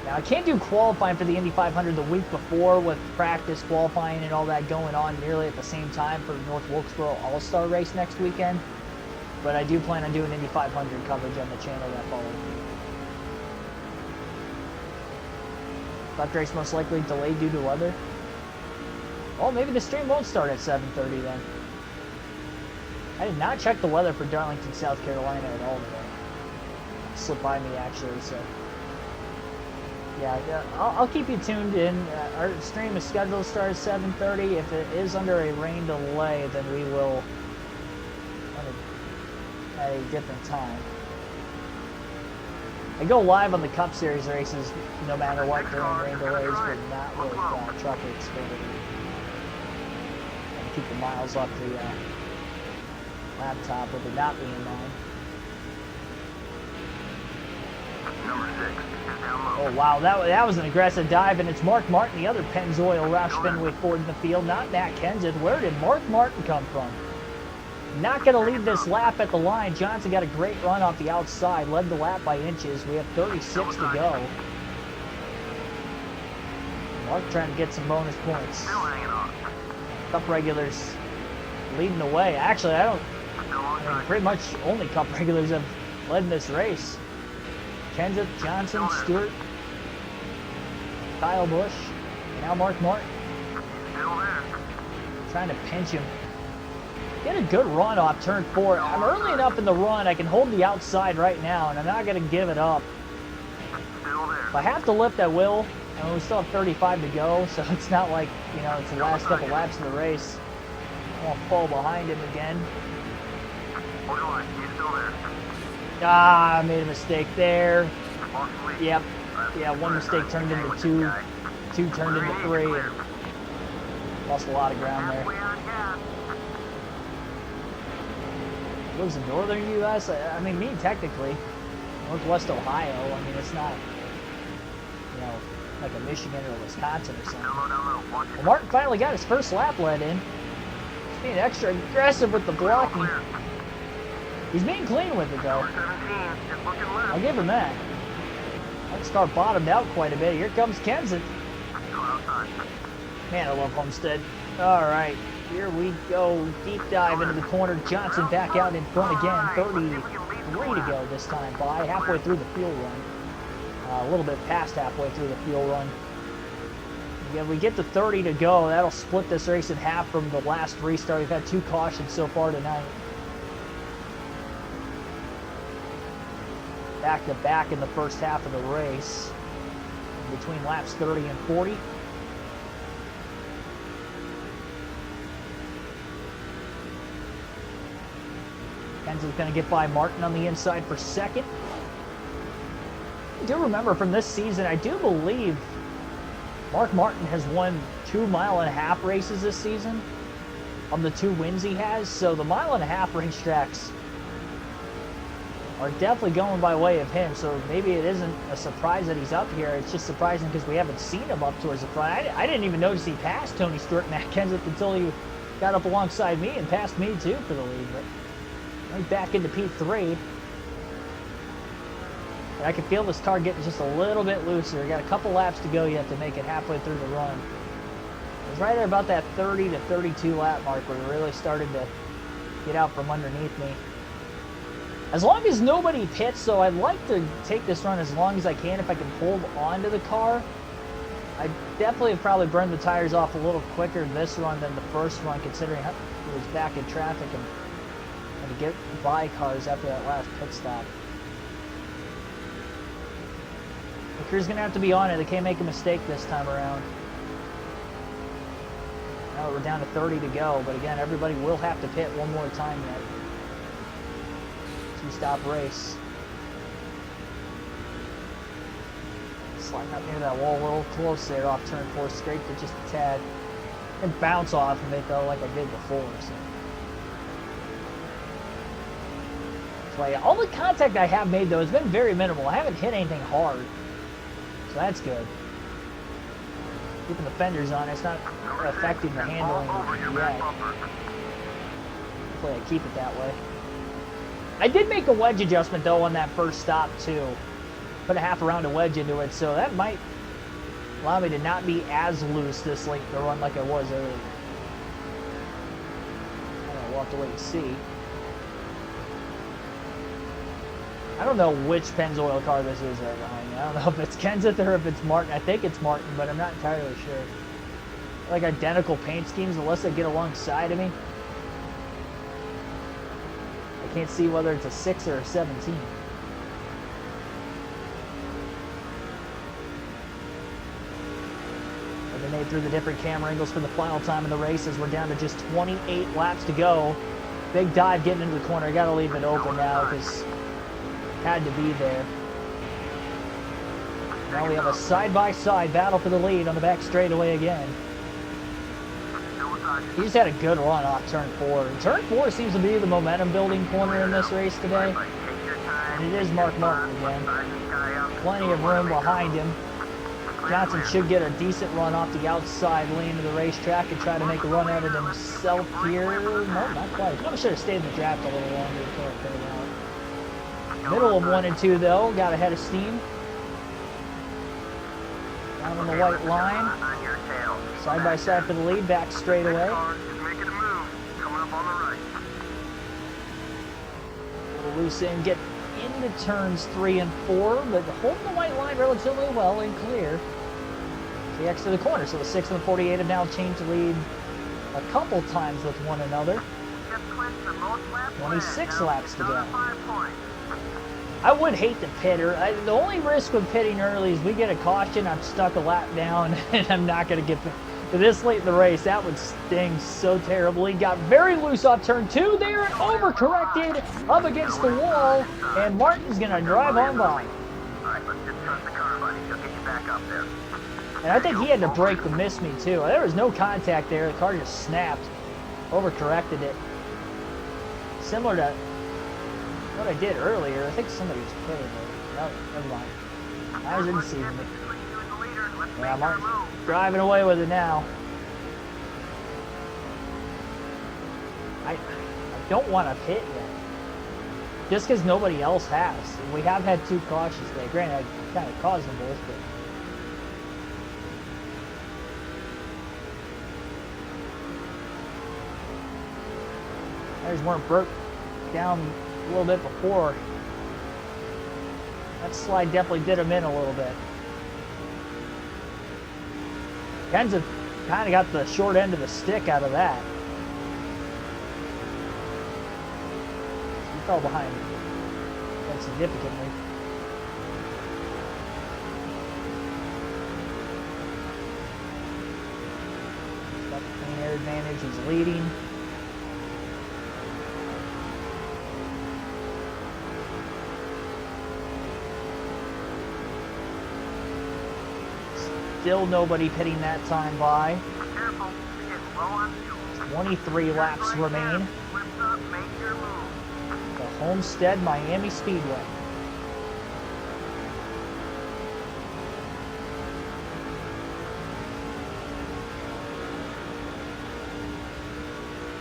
Now, I can't do qualifying for the Indy 500 the week before with practice, qualifying, and all that going on nearly at the same time for the North Wilkesboro All-Star race next weekend. But I do plan on doing Indy 500 coverage on the channel that follows. Left race most likely delayed due to weather. Well, maybe the stream won't start at 7:30 then. I did not check the weather for Darlington, South Carolina at all today. It slipped by me actually, so. Yeah, I'll keep you tuned in. Our stream is scheduled to start at 7:30. If it is under a rain delay, then we will run it at a different time. I go live on the Cup Series races no matter what during rain delays, but not with Truck Xfinity. And keep the miles off the laptop with it not being mine. Number 6 is down low. Oh wow, that was an aggressive dive, and it's Mark Martin, the other Pennzoil Roush Fenway Ford in the field, not Matt Kenseth. Where did Mark Martin come from? Not going to leave this lap at the line. Johnson got a great run off the outside, led the lap by inches. We have 36 to go. Mark trying to get some bonus points. Still hanging on. Cup regulars leading the way. Actually, I mean, pretty much only Cup regulars have led in this race. Kenseth, Johnson, Stewart, Kyle Busch, and now Mark Martin. Still there. Trying to pinch him. Get a good run off turn 4. I'm early enough in the run, I can hold the outside right now, and I'm not going to give it up. Still there. If I have to lift, I will. I mean, we still have 35 to go, so it's not like, you know, it's the last couple laps of the race. I won't fall behind him again. Hold on, he's still there. Ah, I made a mistake there. Lost lead. Yep. Yeah, one mistake turned into two. Two turned into three. And lost a lot of ground there. Halfway on gas. Lives in northern U.S. I mean, me technically, Northwest Ohio. I mean, it's not, you know, like a Michigan or Wisconsin or something. Down low. Watch it. Well, Martin finally got his first lap let in. He's being extra aggressive with the blocking. Clear. He's being clean with it though. Number 17 is looking I'll left. give him that. NASCAR bottomed out quite a bit. Here comes Kenseth. Still outside. Man, I love Homestead. All right, here we go. Deep dive into the corner. Johnson back out in front again. 33 to go this time by. Halfway through the fuel run. A little bit past halfway through the fuel run. Again, we get to 30 to go. That'll split this race in half from the last restart. We've had 2 cautions so far tonight. Back to back in the first half of the race. Between laps 30 and 40. Kenseth's going to get by Martin on the inside for second. I do remember from this season, I do believe Mark Martin has won 2 mile-and-a-half races this season on the 2 wins he has. So the mile-and-a-half racetracks are definitely going by way of him. So maybe it isn't a surprise that he's up here. It's just surprising because we haven't seen him up towards the front. I didn't even notice he passed Tony Stewart and Matt Kenseth until he got up alongside me and passed me too for the lead. But right back into P3. And I can feel this car getting just a little bit looser. We got a couple laps to go yet to make it halfway through the run. It was right at about that 30 to 32 lap mark where it really started to get out from underneath me. As long as nobody pits, so I'd like to take this run as long as I can if I can hold on to the car. I definitely have probably burned the tires off a little quicker this run than the first run, considering it was back in traffic and to get by cars after that last pit stop. The crew's going to have to be on it. They can't make a mistake this time around. Now we're down to 30 to go, but again, everybody will have to pit one more time yet. 2-stop race. Sliding up near that wall a little close there off turn 4, scraped it just a tad. And bounce off of it though like I did before. So all the contact I have made though has been very minimal. I haven't hit anything hard. So that's good. Keeping the fenders on, it's not affecting the handling yet. Hopefully I keep it that way. I did make a wedge adjustment though on that first stop too. Put a half a round of wedge into it, so that might allow me to not be as loose this late in the run like I was earlier. I don't know, we'll have to wait and see. I don't know which Pennzoil car this is right behind me. I don't know if it's Kenseth or if it's Martin. I think it's Martin, but I'm not entirely sure. Like identical paint schemes unless they get alongside of me. I can't see whether it's a 6 or a 17. Eliminate through the different camera angles for the final time in the race as we're down to just 28 laps to go. Big dive getting into the corner. I gotta leave it open now because it had to be there. Now we have a side-by-side battle for the lead on the back straightaway again. He just had a good run off turn 4. Turn 4 seems to be the momentum-building corner in this race today. And it is Mark Martin again. Plenty of room behind him. Johnson should get a decent run off the outside lane of the racetrack and try to make a run at it himself here. No, not quite. Probably should have stayed in the draft a little longer before it came out. Middle of 1 and 2 though, got ahead of steam. Down on the white line. Side by side for the lead, back straight away. Little loose in, get into turns 3 and 4, but holding the white line relatively well and clear. The X to the corner, so the 6 and the 48 have now changed the lead a couple times with one another. 26 laps to go. I would hate to pit her. The only risk with pitting early is we get a caution, I'm stuck a lap down, and I'm not going to get this late in the race. That would sting so terribly. Got very loose off turn 2 there and overcorrected up against the wall, and Martin's going to drive on by. And I think he had to brake to miss me too. There was no contact there. The car just snapped, overcorrected it. Similar to what I did earlier. I think somebody was pitting there. No, never mind. I was in the seat. Yeah, Martin's driving away with it now. I don't want to pit yet. Just because nobody else has. We have had 2 cautions today. Granted, I kind of caused them both, but... Tires weren't broke down a little bit before. That slide definitely did him in a little bit. Kenseth kind of got the short end of the stick out of that. He fell behind quite significantly. He's got the clean air advantage. He's leading. Still nobody pitting that time by. 23 laps remain. The Homestead-Miami Speedway.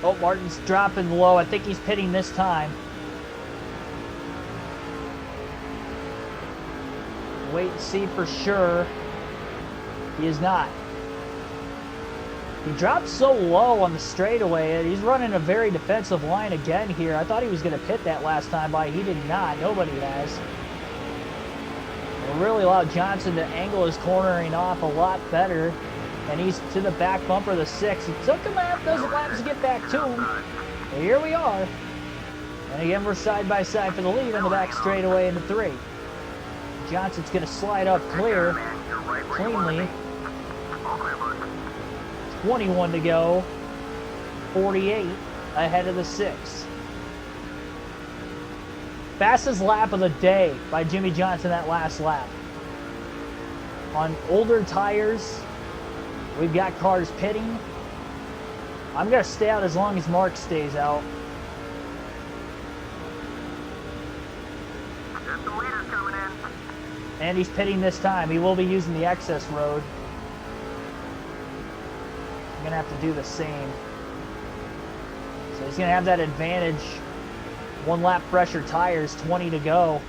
Oh, Martin's dropping low. I think he's pitting this time. Wait and see for sure. He is not. He dropped so low on the straightaway. He's running a very defensive line again here. I thought he was going to pit that last time by. He did not. Nobody has. It'll really allow Johnson to angle his cornering off a lot better. And he's to the back bumper of the 6. It took him half dozen laps to get back to him. But here we are. And again, we're side by side for the lead on the back straightaway into 3. Johnson's going to slide up clear cleanly. 21 to go. 48 ahead of the 6. Fastest lap of the day by Jimmy Johnson that last lap. On older tires, we've got cars pitting. I'm going to stay out as long as Mark stays out. And he's pitting this time. He will be using the excess road. I'm going to have to do the same. So he's going to have that advantage. 1 lap fresher tires, 20 to go.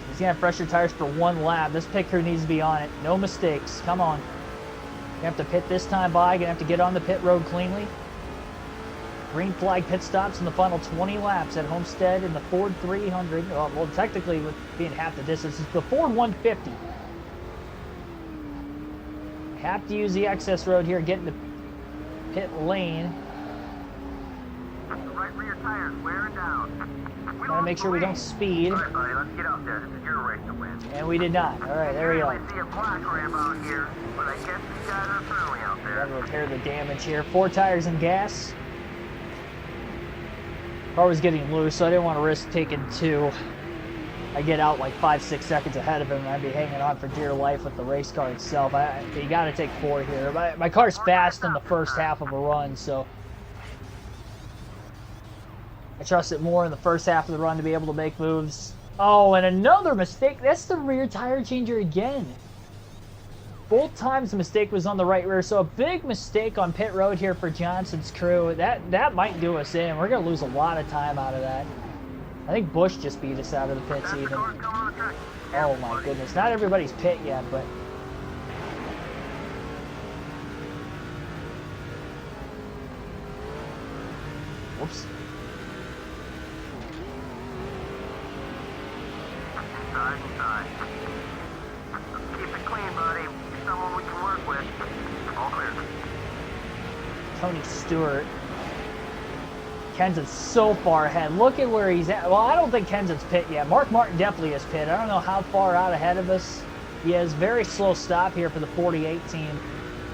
He's going to have fresher tires for 1 lap. This pit crew needs to be on it. No mistakes. Come on. You have to pit this time by. Going to have to get on the pit road cleanly. Green flag pit stops in the final 20 laps at Homestead in the Ford 300. Well, technically, with being half the distance, it's the Ford 150. Have to use the access road here, get in the pit lane. Right rear tires wearing down. Gotta make sure we don't speed. All right, buddy, let's get out there. This is your race to win. And we did not. All right, there we go. I see a black ram out here, but I guess these guys are friendly out there. Gotta repair the damage here. 4 tires and gas. Car was getting loose, so I didn't want to risk taking 2. I get out like 5-6 seconds ahead of him, and I'd be hanging on for dear life with the race car itself. You got to take 4 here. My car's fast in the first half of a run, so I trust it more in the first half of the run to be able to make moves. Oh, and another mistake. That's the rear tire changer again. Both times the mistake was on the right rear, so a big mistake on pit road here for Johnson's crew. That might do us in. We're going to lose a lot of time out of that. I think Busch just beat us out of the pits even. Oh my goodness. Not everybody's pit yet, but... Whoops. Inside. Keep it clean, buddy. Someone we can work with. All clear. Tony Stewart. Kenseth's so far ahead. Look at where he's at. Well, I don't think Kenseth's pit yet. Mark Martin definitely is pit. I don't know how far out ahead of us he is. Very slow stop here for the 48 team.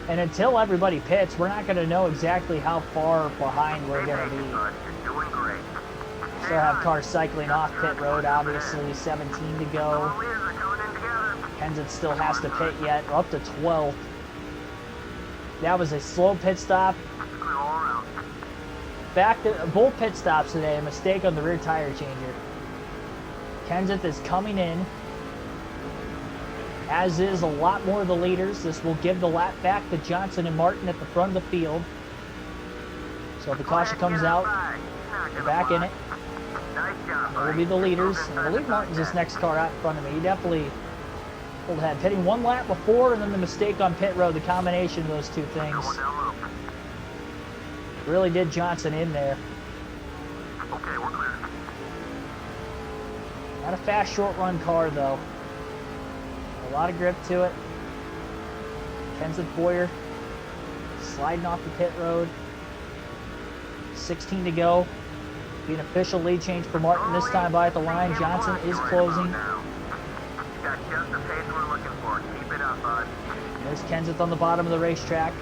And until everybody pits, we're not going to know exactly how far behind we're going to be. You're doing great. Still have cars cycling off pit road, obviously. 17 to go. Kenseth still has to pit yet. We're up to 12th. That was a slow pit stop. Back to both pit stops today. A mistake on the rear tire changer. Kenseth is coming in, as is a lot more of the leaders. This will give the lap back to Johnson and Martin at the front of the field. So if the caution comes out, we're back in it. That will be the leaders. And I believe Martin's this next car out in front of me. He definitely pulled ahead. Pitting 1 lap before, and then the mistake on pit road. The combination of those 2 things really did Johnson in there. Okay, we're clear. Not a fast short run car though. A lot of grip to it. Kenseth Boyer sliding off the pit road. 16 to go. Be an official lead change for Martin this time by at the line. Johnson is closing. Got just the pace we're looking for. Keep it up, bud. There's Kenseth on the bottom of the racetrack.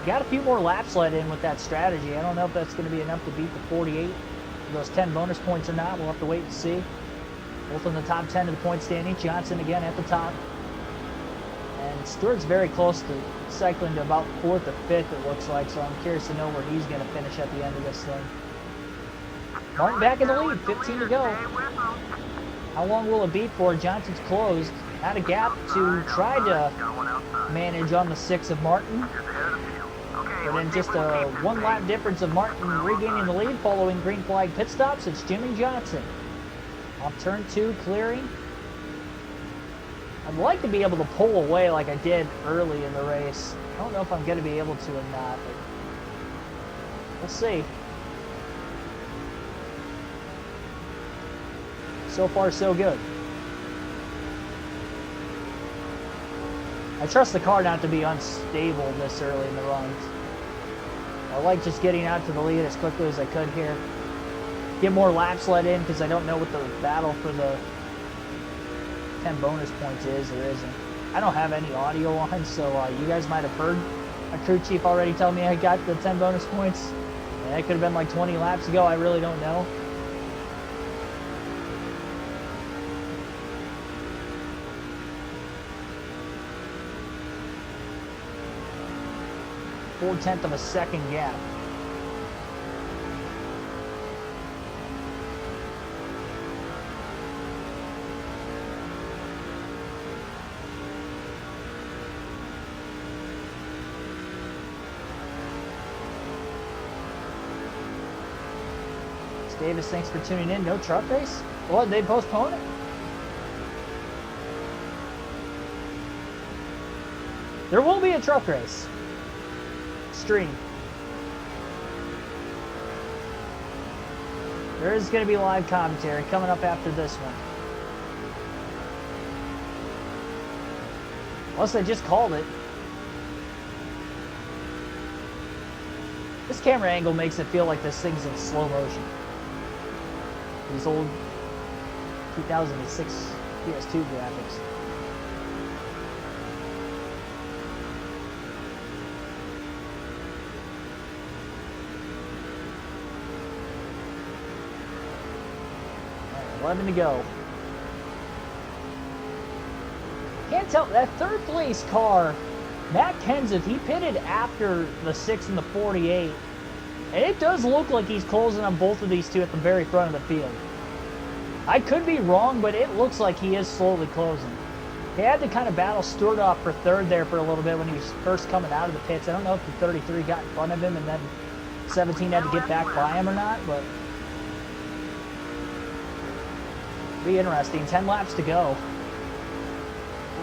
Got a few more laps let in with that strategy. I don't know if that's going to be enough to beat the 48. Those 10 bonus points or not, we'll have to wait and see. Both in the top 10 of the point standing. Johnson again at the top. And Stewart's very close to cycling to about 4th or 5th, it looks like, so I'm curious to know where he's going to finish at the end of this thing. Martin back in the lead, 15 to go. How long will it be before Johnson's closed? Had a gap to try to manage on the 6 of Martin. But in just a 1 lap difference of Martin regaining the lead following green flag pit stops, it's Jimmy Johnson. Off turn 2, clearing. I'd like to be able to pull away like I did early in the race. I don't know if I'm going to be able to or not, but we'll see. So far, so good. I trust the car not to be unstable this early in the runs. I like just getting out to the lead as quickly as I could here. Get more laps let in because I don't know what the battle for the 10 bonus points is or isn't. I don't have any audio on, so you guys might have heard a crew chief already tell me I got the 10 bonus points. And that could have been like 20 laps ago. I really don't know. .4 of a second gap. Davis, thanks for tuning in. No truck race? What, they postpone it? There will be a truck race. Stream. There is going to be live commentary coming up after this one. Unless they just called it. This camera angle makes it feel like this thing's in slow motion. These old 2006 PS2 graphics. All right, 11 to go. Can't tell, that third place car, Matt Kenseth, he pitted after the 6 and the 48, and it does look like he's closing on both of these two at the very front of the field. I could be wrong, but it looks like he is slowly closing. He had to kind of battle Stewart off for third there for a little bit when he was first coming out of the pits. I don't know if the 33 got in front of him and then 17 had to get back by him or not, but it'll be interesting. 10 laps to go.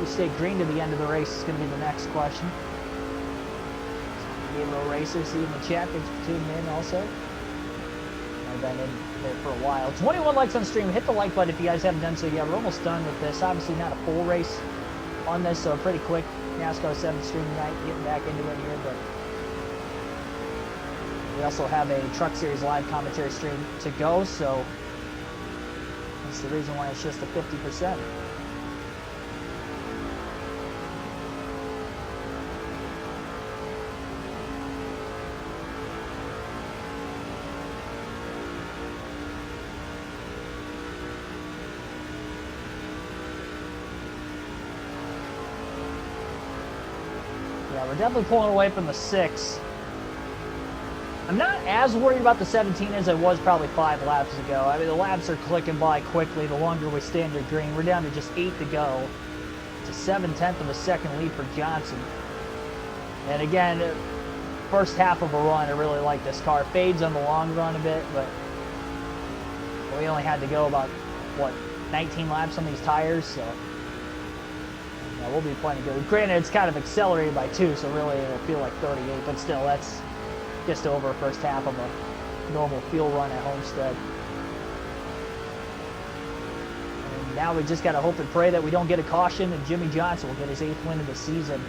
We stay green to the end of the race is going to be the next question. Gabriel Racer, see in the chat, thanks for tuning in also. I've been in there for a while. 21 likes on stream. Hit the like button if you guys haven't done so yet. We're almost done with this. Obviously not a full race on this, so a pretty quick NASCAR 7 stream tonight. Getting back into it here, but we also have a Truck Series live commentary stream to go, so that's the reason why it's just a 50%. We're definitely pulling away from the 6. I'm not as worried about the 17 as I was probably 5 laps ago. I mean, the laps are clicking by quickly the longer we stay under green. We're down to just 8 to go. It's a 7/10 of a second lead for Johnson. And again, first half of a run, I really like this car. Fades on the long run a bit, but we only had to go about, what, 19 laps on these tires, so yeah, we'll be plenty good. Granted, it's kind of accelerated by 2, so really it'll feel like 38, but still, that's just over a first half of a normal fuel run at Homestead. And now we just got to hope and pray that we don't get a caution, and Jimmy Johnson will get his 8th win of the season.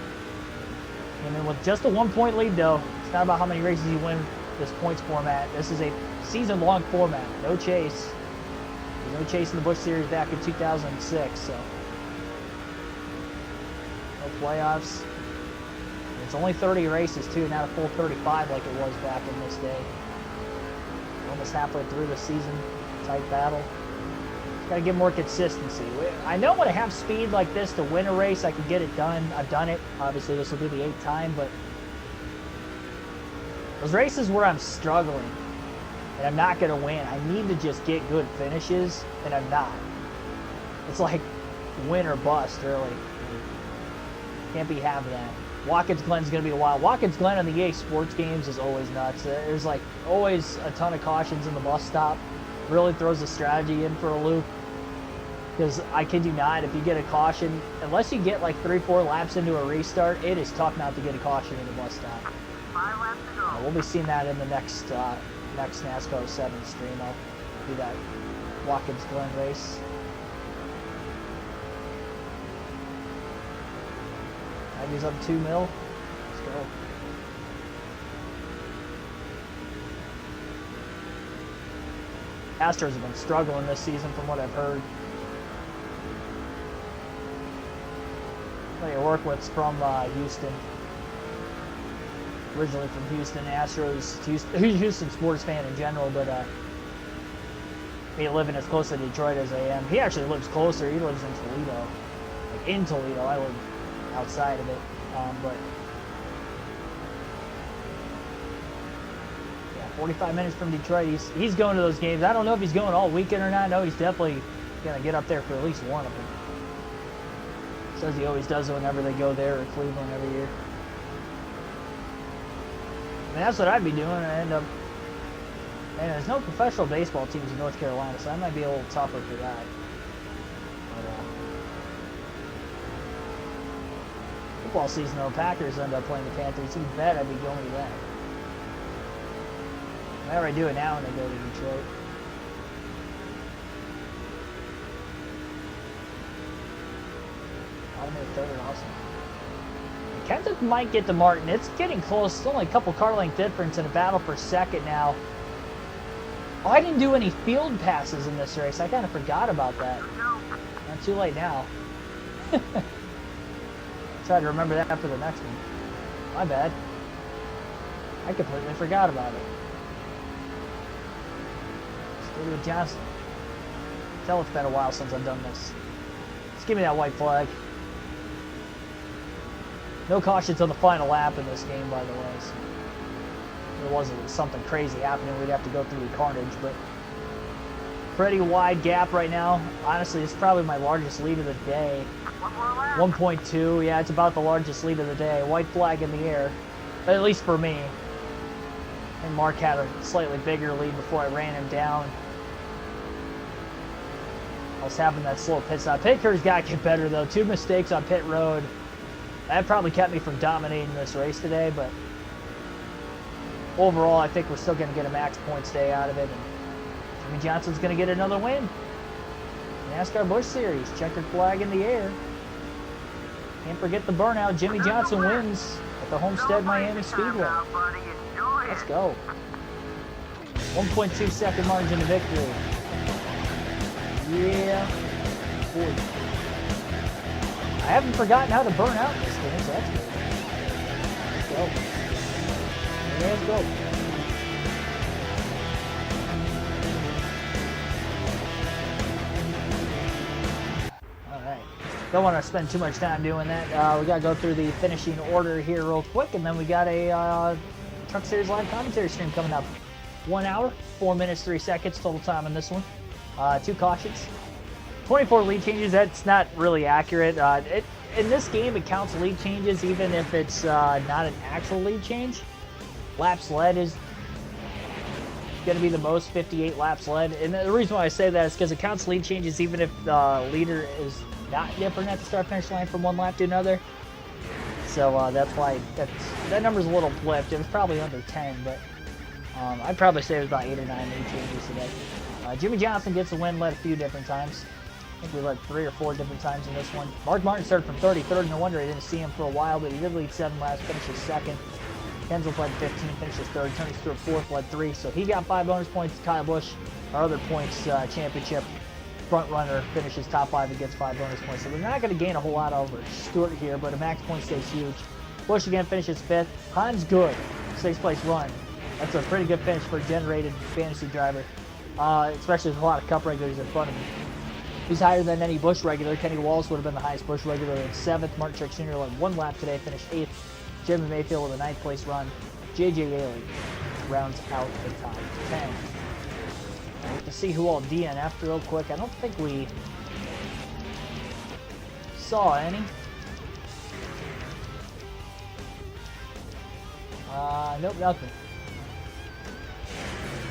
And then with just a 1-point lead, though, it's not about how many races you win this points format. This is a season-long format. No chase. There's no chase in the Busch Series back in 2006, so playoffs. It's only 30 races too, not a full 35 like it was back in this day. Almost halfway through the season, tight battle. Got to get more consistency. I know when I have speed like this to win a race, I can get it done. I've done it. Obviously, this will be the 8th time, but those races where I'm struggling and I'm not going to win, I need to just get good finishes, and I'm not. It's like win or bust, really. Can't be having that. Watkins Glen's going to be a while. Watkins Glen on the EA Sports games is always nuts. There's like always a ton of cautions in the bus stop. Really throws the strategy in for a loop. Because I kid you not, if you get a caution, unless you get like 3-4 laps into a restart, it is tough not to get a caution in the bus stop. 5 laps to go. We'll be seeing that in the next NASCAR 7 stream. I'll do that Watkins Glen race. He's up 2 mil. Let's go. Astros have been struggling this season from what I've heard. Somebody I work with's from Houston. Originally from Houston. Astros, he's a Houston sports fan in general, but me living as close to Detroit as I am. He actually lives closer. He lives in Toledo. Like in Toledo. I live outside of it, but yeah, 45 minutes from Detroit. He's going to those games. I don't know if he's going all weekend or not. No, he's definitely gonna get up there for at least one of them. Says he always does whenever they go there or Cleveland every year. I mean, that's what I'd be doing. I end up, and there's no professional baseball teams in North Carolina, so that might be a little tougher for that. Football season, though, Packers end up playing the Panthers. You bet I'd be going to that. I already do it now when I go to Detroit. into third. Awesome. Kenseth might get to Martin. It's getting close. It's only a couple car length difference in a battle for second now. Oh, I didn't do any field passes in this race. I kind of forgot about that. Not too late now. Try to remember that for the next one. My bad. I completely forgot about it. Stay with Johnson. Tell it's been a while since I've done this. Just give me that white flag. No cautions on the final lap in this game, by the way. So there wasn't something crazy happening, we'd have to go through the carnage, but pretty wide gap right now. Honestly, it's probably my largest lead of the day. 1.2, yeah, it's about the largest lead of the day. White flag in the air, at least for me. And Mark had a slightly bigger lead before I ran him down. I was having that slow pit stop. Pit crew's got to get better, though. 2 mistakes on pit road. That probably kept me from dominating this race today, but overall, I think we're still going to get a max points day out of it. And Jimmy Johnson's going to get another win. NASCAR Busch Series, checkered flag in the air. Can't forget the burnout. Jimmy Johnson wins at the Homestead-Miami Speedway. Let's go. 1.2 second margin of victory. Yeah. Boy. I haven't forgotten how to burn out in this game, so that's good. Let's go. Let's go. Alright. Don't want to spend too much time doing that. We got to go through the finishing order here real quick, and then we got a Truck Series live commentary stream coming up. 1 hour, 4 minutes, 3 seconds total time on this one. 2 cautions. 24 lead changes, that's not really accurate. In this game, it counts lead changes even if it's not an actual lead change. Laps led is going to be the most, 58 laps led. And the reason why I say that is because it counts lead changes even if the leader is not different at the start-finish line from one lap to another. So that's why that number's a little flipped. It was probably under 10, but I'd probably say it was about 8 or 9 lead changes today. Jimmy Johnson gets a win, led a few different times. I think we led 3 or 4 different times in this one. Mark Martin started from 33rd. No wonder I didn't see him for a while, but he did lead 7 laps, finishes 2nd. Kenseth led 15, finishes 3rd. Tony Stewart 4th, led 3. So he got 5 bonus points. Kyle Busch, our other points championship front runner, finishes top 5 and gets 5 bonus points. So they're not going to gain a whole lot over Stewart here, but a max point stays huge. Busch again finishes 5th. Han's good. 6th place run. That's a pretty good finish for a generated fantasy driver. Especially with a lot of Cup regulars in front of him. He's higher than any Busch regular. Kenny Wallace would have been the highest Busch regular in 7th. Martin Truex Jr. led 1 lap today, finished 8th. Jimmy Mayfield with a 9th place run. J.J. Yaley rounds out the top 10. To see who all DNF'd real quick. I don't think we saw any. Nope, nothing.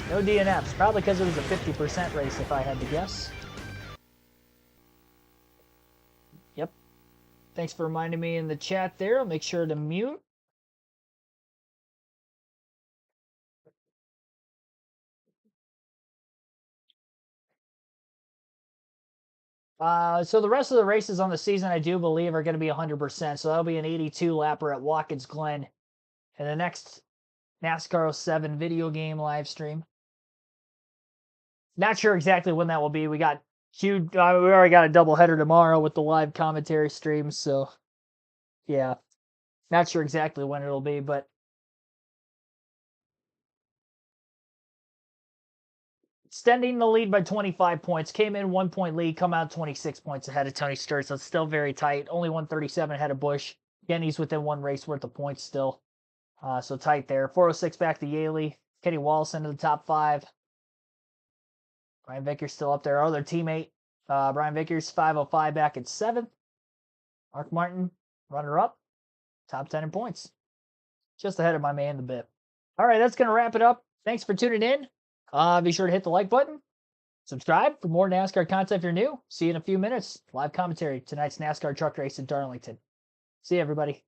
No DNFs. Probably because it was a 50% race, if I had to guess. Yep. Thanks for reminding me in the chat there. I'll make sure to mute. So the rest of the races on the season, I do believe, are going to be 100%. So that'll be an 82 lapper at Watkins Glen in the next NASCAR 07 video game live stream. Not sure exactly when that will be. We got huge. We already got a doubleheader tomorrow with the live commentary streams. So yeah, not sure exactly when it'll be, but extending the lead by 25 points. Came in 1 point lead, come out 26 points ahead of Tony Stewart. So it's still very tight. Only 137 ahead of Busch. Again, he's within 1 race worth of points still. So tight there. 406 back to Yaley. Kenny Wallace into the top 5. Brian Vickers still up there. Our other teammate, Brian Vickers, 505 back at 7th. Mark Martin, runner up. Top 10 in points. Just ahead of my man, the Bip. All right, that's going to wrap it up. Thanks for tuning in. Be sure to hit the like button. Subscribe for more NASCAR content if you're new. See you in a few minutes. Live commentary tonight's NASCAR truck race in Darlington. See you, everybody.